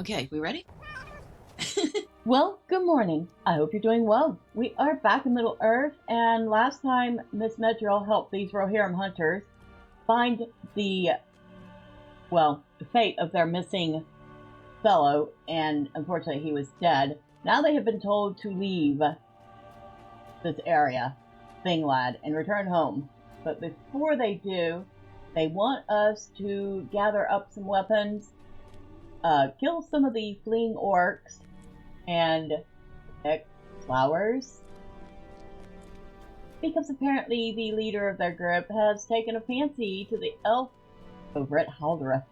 Okay, we ready? Well, good morning. I hope you're doing well. We are back in Middle Earth, and last time Miss Medrielle helped these Rohirrim hunters find the fate of their missing fellow, and unfortunately he was dead. Now they have been told to leave this area, Thinglad, and return home. But before they do, they want us to gather up some weapons, kill some of the fleeing orcs, and pick flowers. Because apparently the leader of their group has taken a fancy to the elf over at Haldirith.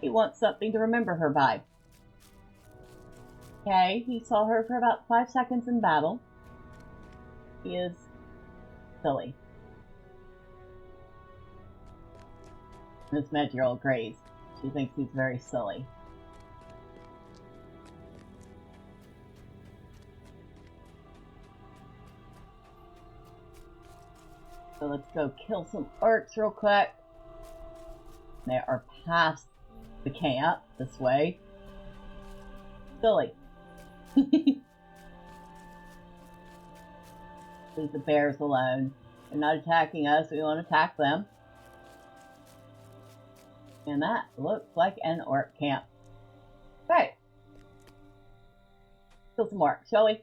He wants something to remember her by. Okay, he saw her for about 5 seconds in battle. He is silly. Miss Medrielle agrees. She thinks he's very silly. So let's go kill some orcs real quick. They are past the camp this way. Silly. Leave the bears alone. They're not attacking us, we won't attack them. And that looks like an orc camp. Right. Kill some orcs, shall we?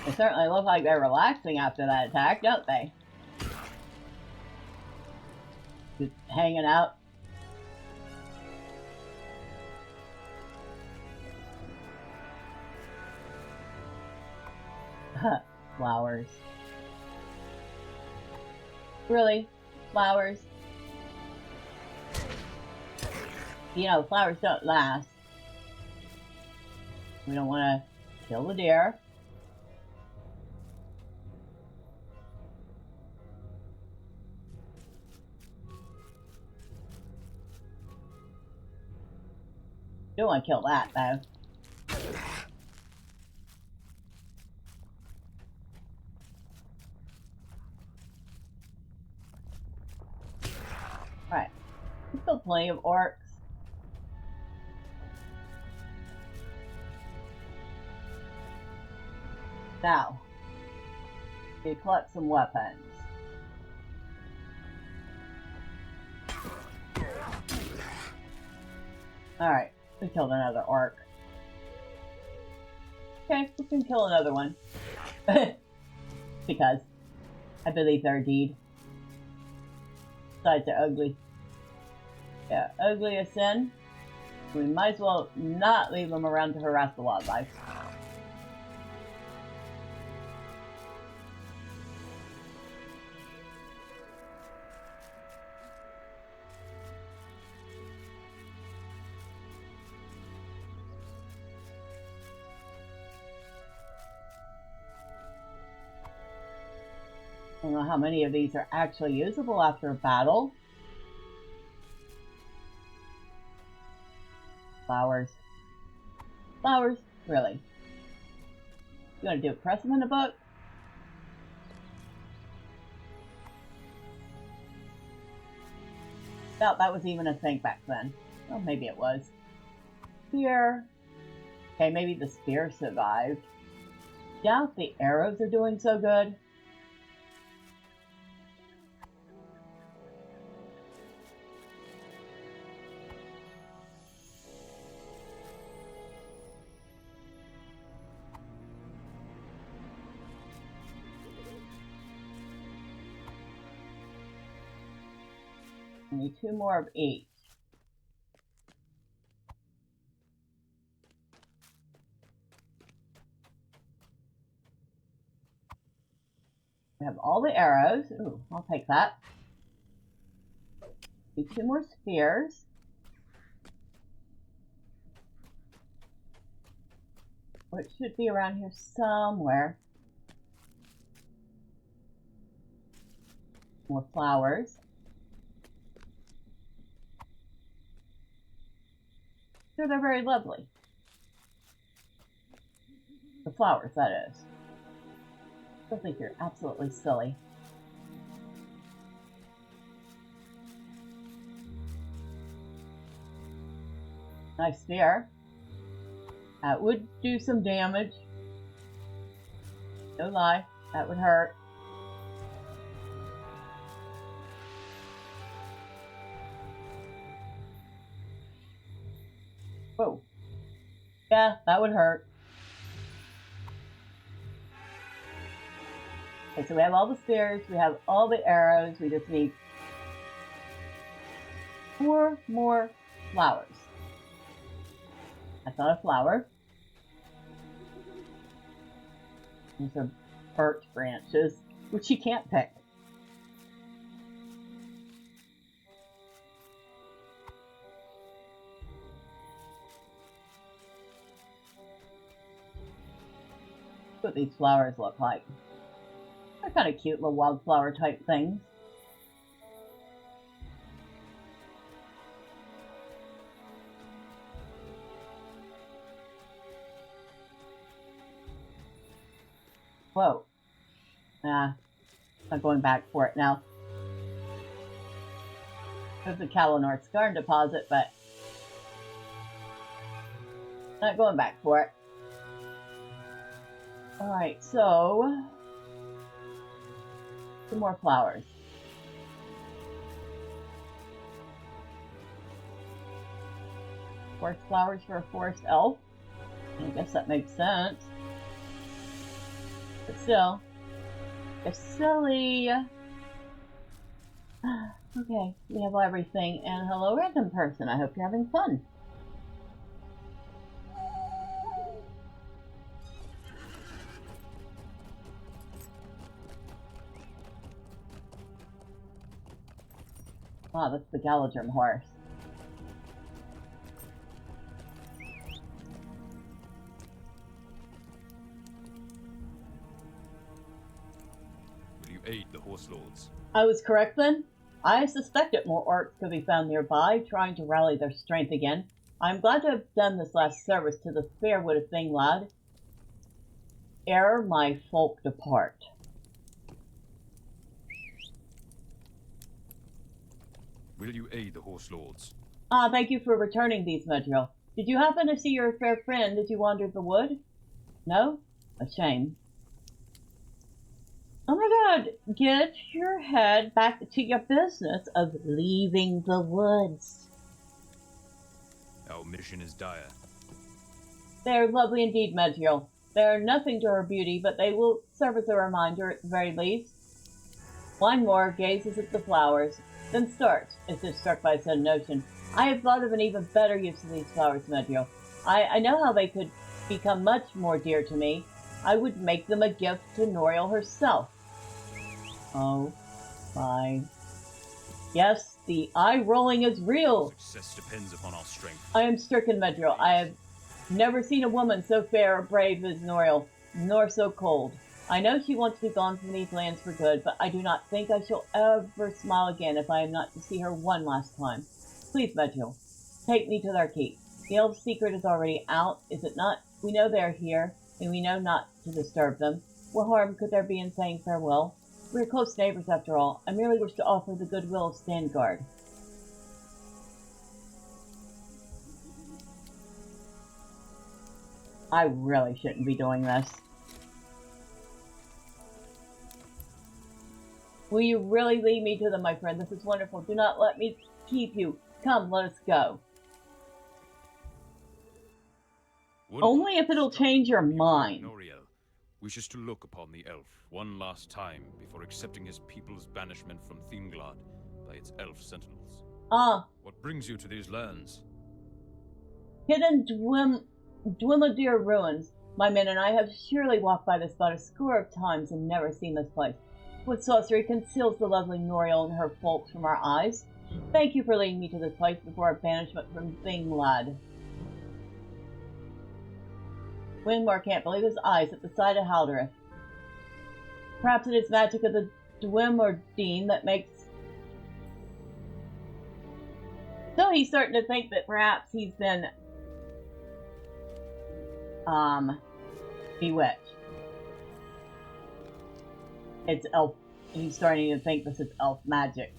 They certainly look like they're relaxing after that attack, don't they? Just hanging out. Flowers. Really? Flowers? You know, flowers don't last. We don't want to kill the deer. Don't want to kill that, though. Alright. There's still plenty of orcs. Now, we collect some weapons. Alright, we killed another orc. Okay, we can kill another one. Because I believe they're a deed. Besides, they're ugly. Yeah, ugly as sin. We might as well not leave them around to harass the wildlife. I don't know how many of these are actually usable after a battle. Flowers. Flowers? Really? You want to do it? Press them in the book? Doubt that was even a thing back then. Well, maybe it was. Spear. Okay, maybe the spear survived. Doubt the arrows are doing so good. I need 2 more of each. We have all the arrows. Ooh, I'll take that. Need 2 more spears. It should be around here somewhere. More flowers. Sure, they're very lovely. The flowers, that is. I think you're absolutely silly. Nice spear. That would do some damage. No lie, that would hurt. Whoa. Yeah, that would hurt. Okay, so we have all the spears, we have all the arrows, we just need 4 more flowers. That's not a flower. These are birch branches, which you can't pick. That's what these flowers look like. They're kind of cute little wildflower type things. Whoa. Nah, not going back for it now. There's the Kalinor Scar deposit, but not going back for it. Alright, so some more flowers. Forest flowers for a forest elf. I guess that makes sense. But still, they're silly. Okay, we have everything. And hello, random person. I hope you're having fun. Wow, that's the Galadrim horse. Will you aid the horse lords? I was correct then? I suspected more orcs could be found nearby, trying to rally their strength again. I'm glad to have done this last service to the fair wood of Thinglad, ere my folk depart. Will you aid the horse lords? Ah, thank you for returning these, Medrielle. Did you happen to see your fair friend as you wandered the wood? No? A shame. Oh my god, get your head back to your business of leaving the woods. Our mission is dire. They are lovely indeed, Medrielle. They are nothing to her beauty, but they will serve as a reminder at the very least. Wynmar gazes at the flowers, then starts, as if struck by a sudden notion. I have thought of an even better use of these flowers, Medrielle. I know how they could become much more dear to me. I would make them a gift to Noriel herself. Oh my. Yes, the eye rolling is real. Success depends upon our strength. I am stricken, Medrielle. I have never seen a woman so fair or brave as Noriel, nor so cold. I know she wants to be gone from these lands for good, but I do not think I shall ever smile again if I am not to see her one last time. Please, Medrielle, take me to their keep. The elf's secret is already out, is it not? We know they are here, and we know not to disturb them. What harm could there be in saying farewell? We are close neighbors after all. I merely wish to offer the goodwill of Stangard. I really shouldn't be doing this. Will you really lead me to them, my friend? This is wonderful. Do not let me keep you. Come, let us go. Only if it'll change your mind. Noriel wishes to look upon the elf one last time before accepting his people's banishment from Thinglad by its elf sentinels. Ah. What brings you to these lands? Hidden Dwimadir ruins. My men and I have surely walked by this spot a score of times and never seen this place. What sorcery conceals the lovely Noriel and her folks from our eyes? Thank you for leading me to this place before our banishment from Thinglad. Wynmar can't believe his eyes at the sight of Haldirith. Perhaps it is magic of the Dwimardine that makes... So he's starting to think that perhaps he's been bewitched. It's elf. He's starting to think this is elf magic.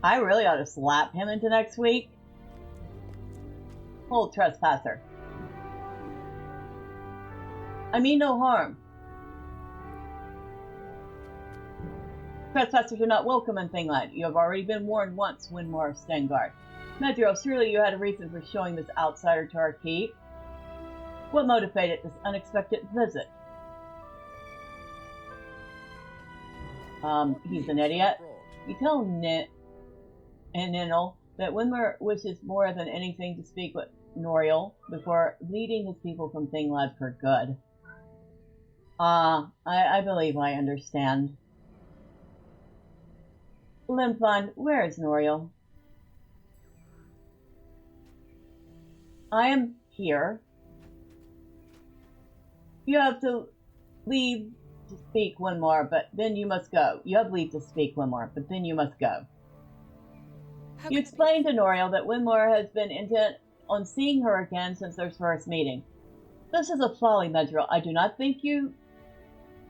I really ought to slap him into next week. Hold, trespasser. I mean no harm. Trespassers are not welcome in Thinglad. You have already been warned once, Wynmar of Stangard. Medrielle, surely you had a reason for showing this outsider to our keep. What motivated this unexpected visit? He's an idiot. You tell Nit and Ninel that Wynmar wishes more than anything to speak with Noriel before leading his people from Thinglad for good. I believe I understand. Limfond, where is Noriel? I am here. You have to leave to speak Wynmar, but then you must go. You have leave to speak Wynmar, but then you must go. You explained to Noriel that Wynmar has been intent on seeing her again since their first meeting. This is a folly, Medrielle. I do not think you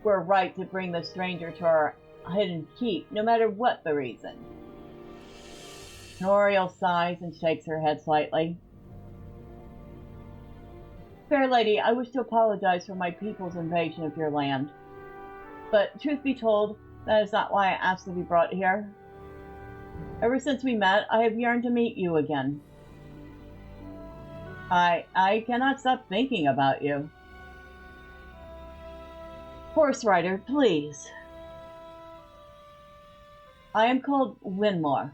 were right to bring the stranger to our hidden keep, no matter what the reason. Noriel sighs and shakes her head slightly. Fair lady, I wish to apologize for my people's invasion of your land. But truth be told, that is not why I asked to be brought here. Ever since we met, I have yearned to meet you again. I cannot stop thinking about you. Horse rider, please. I am called Wynmar.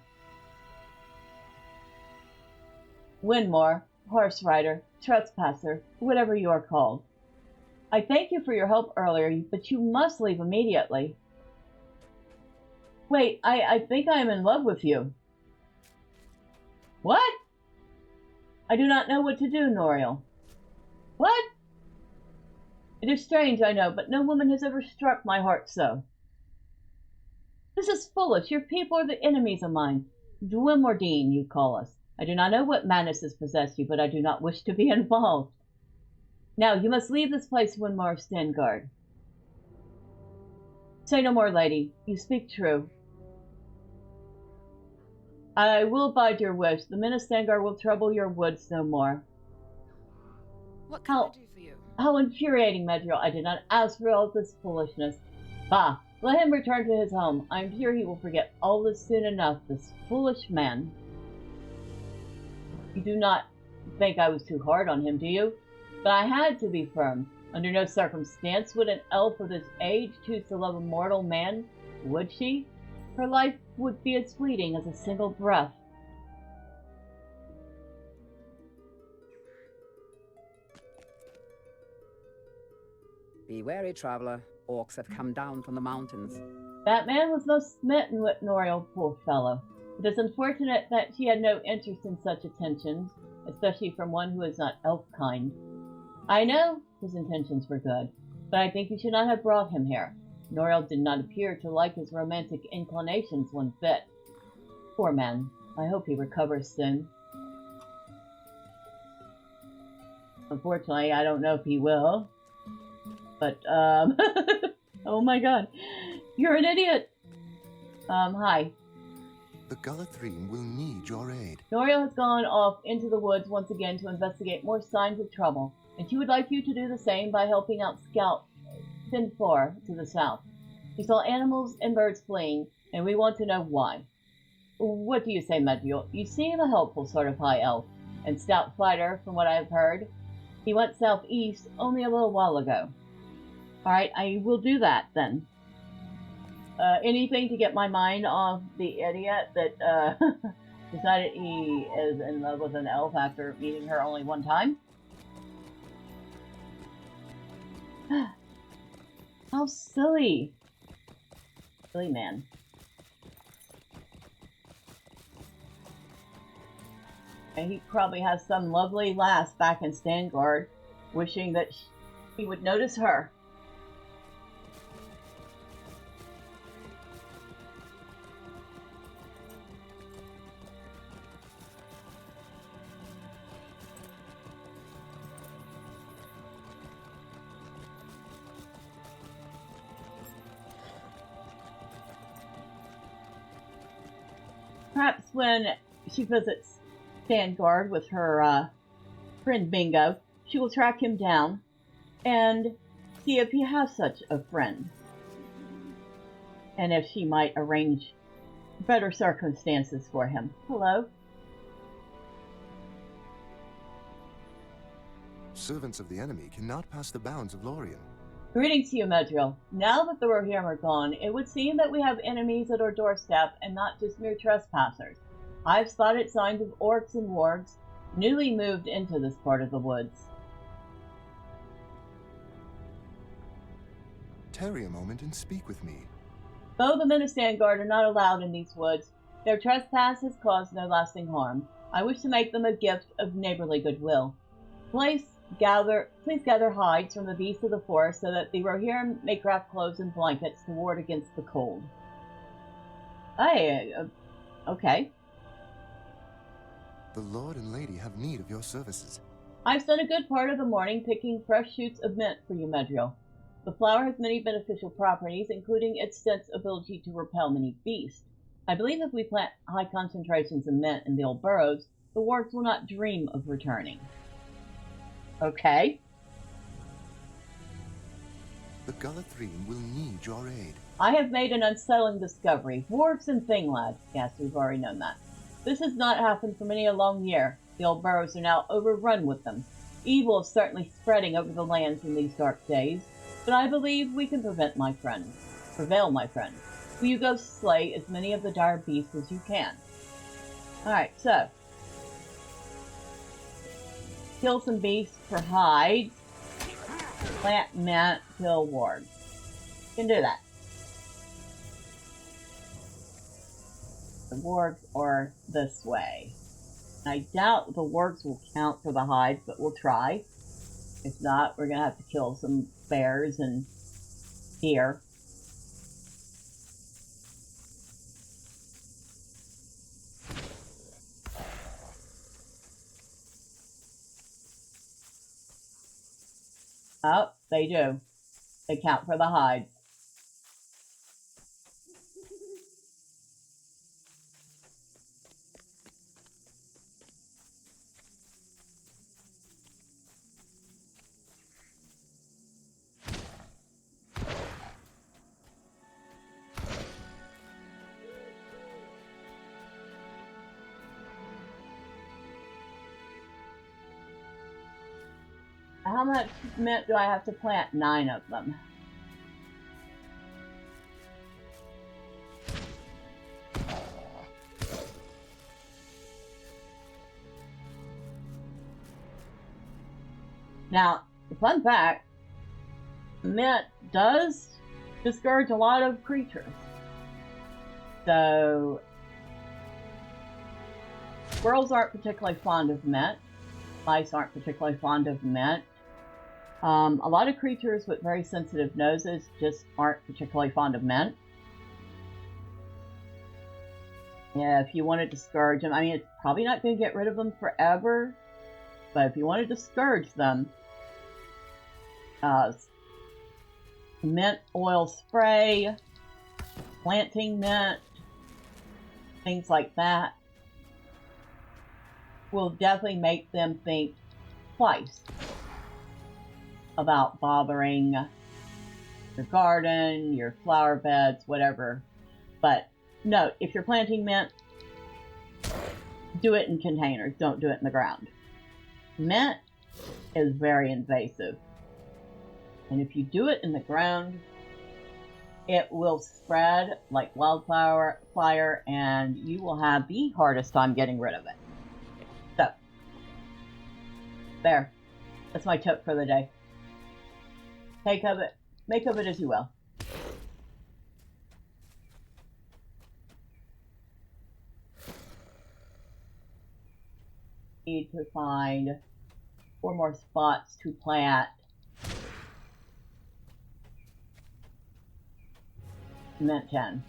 Wynmar, horse rider, trespasser, whatever you are called. I thank you for your help earlier, but you must leave immediately. Wait, I think I am in love with you. What? I do not know what to do, Noriel. What? It is strange, I know, but no woman has ever struck my heart so. This is foolish. Your people are the enemies of mine. Dwemoordine, you call us. I do not know what madness has possessed you, but I do not wish to be involved. Now, you must leave this place, Wynmar of Stangard. Say no more, lady. You speak true. I will abide your wish. The men of Stangard will trouble your woods no more. What can I do for you? How infuriating, Medrielle. I did not ask for all this foolishness. Bah! Let him return to his home. I am sure he will forget all this soon enough, this foolish man. You do not think I was too hard on him, do you? But I had to be firm. Under no circumstance would an elf of this age choose to love a mortal man, would she? Her life would be as fleeting as a single breath. Be wary, traveler. Orcs have come down from the mountains. That man was most smitten with Noriel, poor fellow. It is unfortunate that she had no interest in such attentions, especially from one who is not elf-kind. I know his intentions were good, but I think you should not have brought him here. Noriel did not appear to like his romantic inclinations one bit. Poor man. I hope he recovers soon. Unfortunately, I don't know if he will. But, oh my god. You're an idiot! Hi. The Galathrine will need your aid. Noriel has gone off into the woods once again to investigate more signs of trouble, and she would like you to do the same by helping out Scout Finfor to the south. He saw animals and birds fleeing, and we want to know why. What do you say, Medrielle? You seem a helpful sort of high elf, and stout fighter, from what I have heard. He went southeast only a little while ago. Alright, I will do that, then. Anything to get my mind off the idiot that decided he is in love with an elf after meeting her only one time? How silly. Silly man. And he probably has some lovely lass back in Stangard, wishing that he would notice her. Perhaps when she visits Stangard with her friend Bingo, she will track him down and see if he has such a friend. And if she might arrange better circumstances for him. Hello? Servants of the enemy cannot pass the bounds of Lorien. Greetings to you, Medrielle. Now that the Rohirrim are gone, it would seem that we have enemies at our doorstep and not just mere trespassers. I've spotted signs of orcs and wargs newly moved into this part of the woods. Tarry a moment and speak with me. Though the men of Stangard are not allowed in these woods, their trespass has caused no lasting harm. I wish to make them a gift of neighborly goodwill. Please gather hides from the beasts of the forest so that the Rohirrim may craft clothes and blankets to ward against the cold. Okay. The Lord and Lady have need of your services. I've spent a good part of the morning picking fresh shoots of mint for you, Medrielle. The flower has many beneficial properties, including its sense ability to repel many beasts. I believe if we plant high concentrations of mint in the old burrows, the wargs will not dream of returning. Okay. The Galathrim will need your aid. I have made an unsettling discovery. Wargs and Thinglad. Yes, we've already known that. This has not happened for many a long year. The old burrows are now overrun with them. Evil is certainly spreading over the lands in these dark days, but I believe we can prevail, my friend. Will you go slay as many of the dire beasts as you can? Alright, so. Kill some beasts for hides. Plant mint, kill wargs. You can do that. The wargs are this way. I doubt the wargs will count for the hides, but we'll try. If not, we're going to have to kill some bears and deer. Oh, they do. They count for the hides. How much mint do I have to plant? 9 of them. Now, the fun fact, mint does discourage a lot of creatures. So, squirrels aren't particularly fond of mint. Mice aren't particularly fond of mint. A lot of creatures with very sensitive noses just aren't particularly fond of mint. Yeah, if you want to discourage them, I mean, it's probably not going to get rid of them forever, but if you want to discourage them, mint oil spray, planting mint, things like that, will definitely make them think twice about bothering your garden, your flower beds, whatever. But note, if you're planting mint, do it in containers. Don't do it in the ground. Mint is very invasive. And if you do it in the ground, it will spread like wildfire, and you will have the hardest time getting rid of it. So, there. That's my tip for the day. Make of it as you will. Need to find 4 more spots to plant mint 10.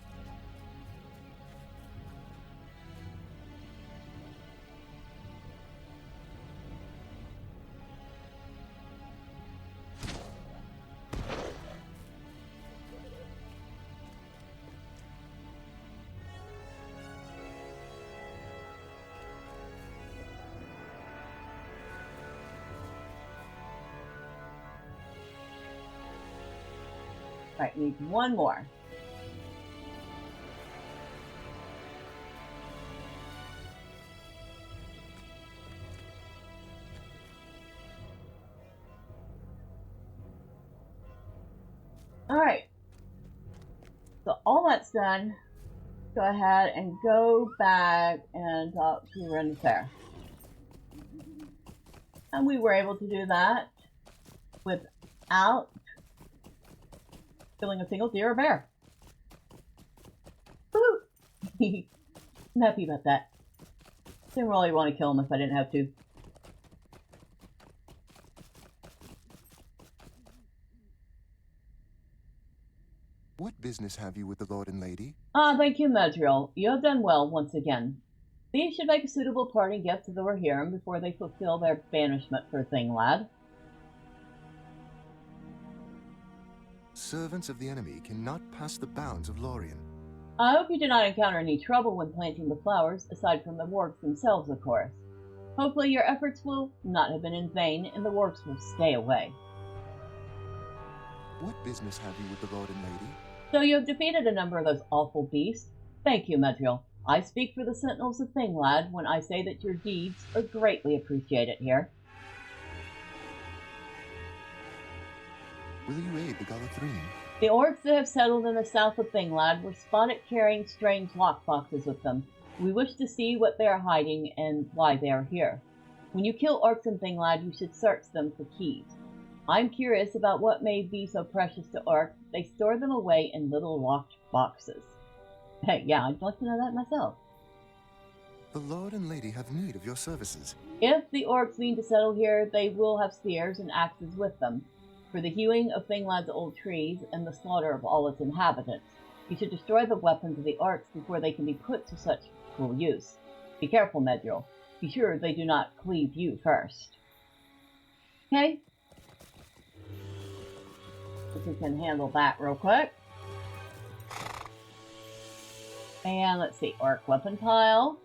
Right, we need one more. Alright. So all that's done. Go ahead and go back and talk to Ren Fair. And we were able to do that without killing a single deer or bear. Woohoo! I'm happy about that. Didn't really want to kill him if I didn't have to. What business have you with the Lord and Lady? Thank you, Medrielle. You have done well once again. These should make a suitable parting gift to the Rohirrim before they fulfill their banishment for Thinglad. Servants of the enemy cannot pass the bounds of Lorien. I hope you did not encounter any trouble when planting the flowers, aside from the wargs themselves, of course. Hopefully your efforts will not have been in vain, and the wargs will stay away. What business have you with the Lord and Lady? So you have defeated a number of those awful beasts. Thank you, Medrielle. I speak for the Sentinels of Thinglad when I say that your deeds are greatly appreciated here. Will you aid the Galathrim? The orcs that have settled in the south of Thinglad were spotted carrying strange lockboxes with them. We wish to see what they are hiding and why they are here. When you kill orcs in Thinglad, you should search them for keys. I'm curious about what may be so precious to orcs. They store them away in little locked boxes. Hey, yeah, I'd like to know that myself. The Lord and Lady have need of your services. If the orcs mean to settle here, they will have spears and axes with them, for the hewing of Thinglad's old trees and the slaughter of all its inhabitants. You should destroy the weapons of the orcs before they can be put to such cruel use. Be careful, Medrielle. Be sure they do not cleave you first. Okay? We can handle that real quick. And let's see, orc weapon pile.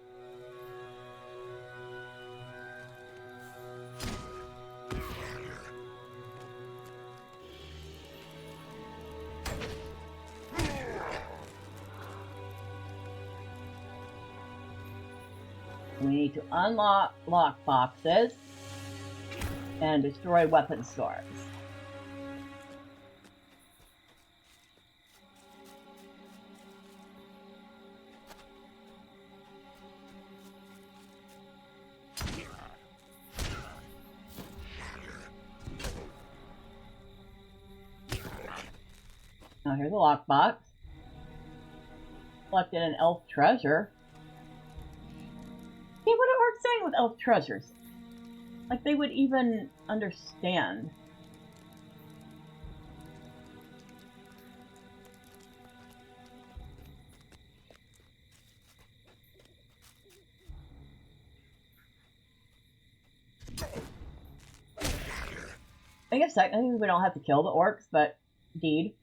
We need to unlock lock boxes and destroy weapon stores. Now here's a lockbox. Collected an elf treasure. Hey, what are orcs saying with elf treasures? Like they would even understand. I guess technically we don't have to kill the orcs, but indeed.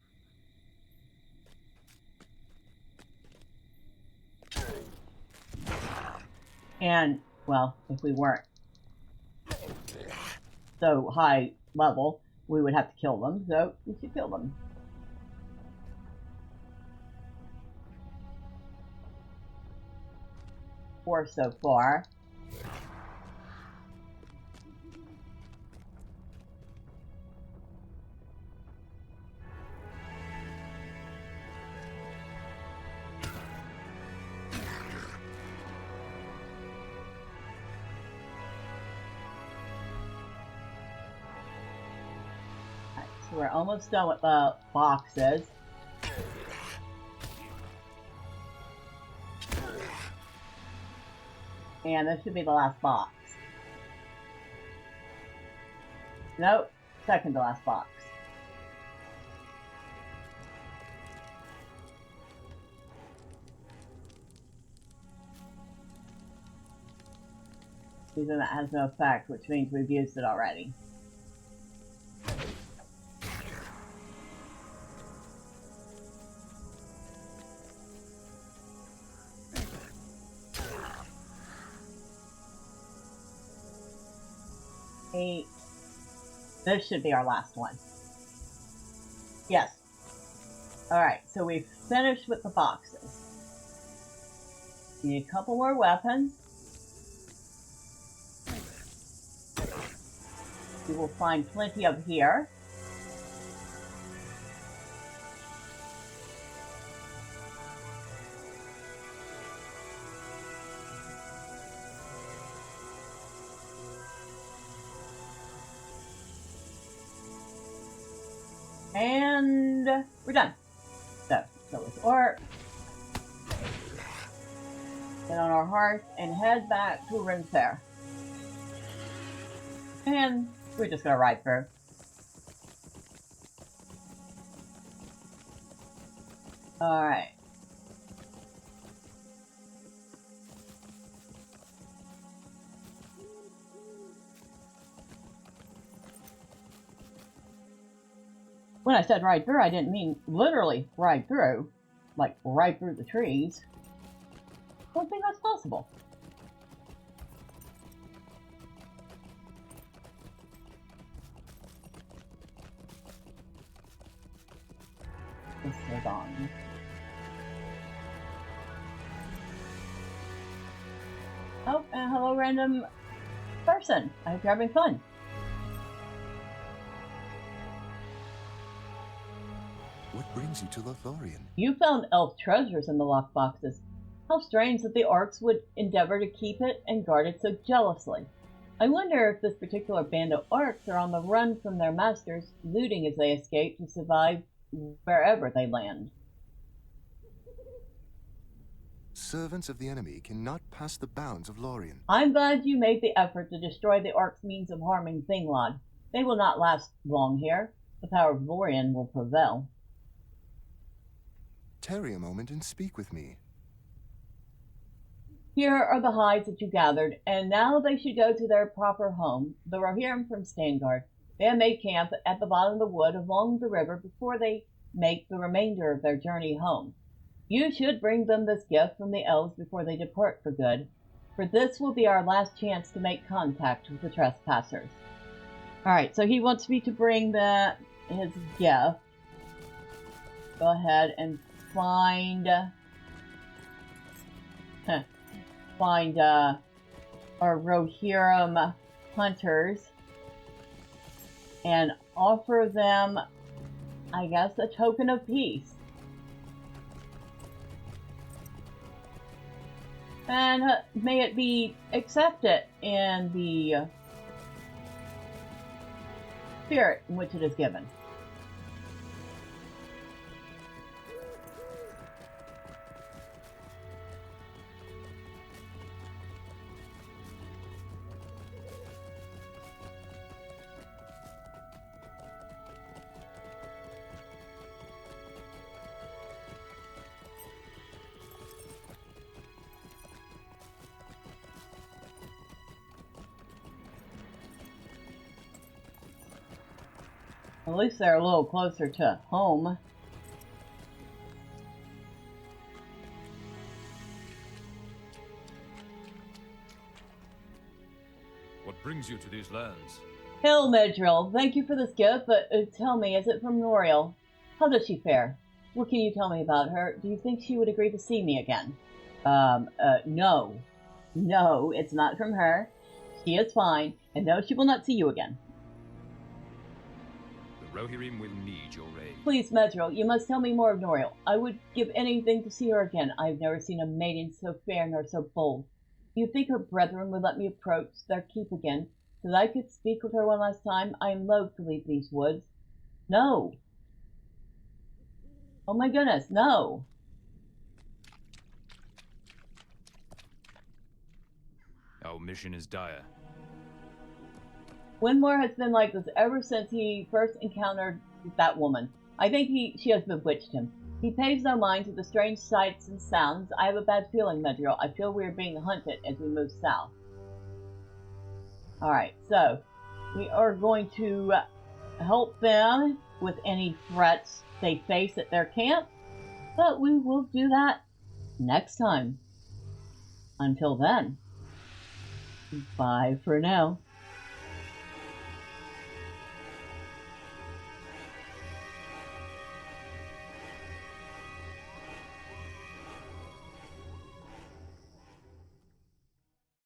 And, well, if we weren't so high level, we would have to kill them, so we should kill them. Four so far. So we're almost done with the boxes. And this should be the last box. Nope, second to last box. Even that has no effect, which means we've used it already. This should be our last one. Yes. Alright, so we've finished with the boxes. Need a couple more weapons. We will find plenty of here. And we're done. So it's orc. Get on our horse and head back to Rinfair. And we're just gonna ride through. Alright. When I said ride through, I didn't mean literally ride through. Like, ride through the trees. I don't think that's possible. This is on. Oh, and hello random person. I hope you're having fun. What brings you to Lothlorien? You found elf treasures in the lockboxes. How strange that the orcs would endeavor to keep it and guard it so jealously. I wonder if this particular band of orcs are on the run from their masters, looting as they escape to survive wherever they land. Servants of the enemy cannot pass the bounds of Lorien. I'm glad you made the effort to destroy the orcs' means of harming Thinglad. They will not last long here. The power of Lorien will prevail. Tarry a moment and speak with me. Here are the hides that you gathered, and now they should go to their proper home, the Rohirrim from Stangard. They have made camp at the bottom of the wood along the river before they make the remainder of their journey home. You should bring them this gift from the elves before they depart for good, for this will be our last chance to make contact with the trespassers. Alright, so he wants me to bring his gift. Go ahead and find our Rohirrim hunters and offer them, I guess, a token of peace. And may it be accepted in the spirit in which it is given. At least they're a little closer to home. What brings you to these lands? Hail, Medrielle. Thank you for this gift, but tell me, is it from Noriel? How does she fare? What can you tell me about her? Do you think she would agree to see me again? No. No, it's not from her. She is fine, and no, she will not see you again. The Rohirrim will need your aid. Please, Medrielle, you must tell me more of Noriel. I would give anything to see her again. I have never seen a maiden so fair nor so bold. Do you think her brethren would let me approach their keep again, so that I could speak with her one last time? I am loath to leave these woods. No. Oh my goodness, no. Our mission is dire. Wynmar has been like this ever since he first encountered that woman. I think she has bewitched him. He pays no mind to the strange sights and sounds. I have a bad feeling, Medrielle. I feel we are being hunted as we move south. Alright, so we are going to help them with any threats they face at their camp, but we will do that next time. Until then, bye for now.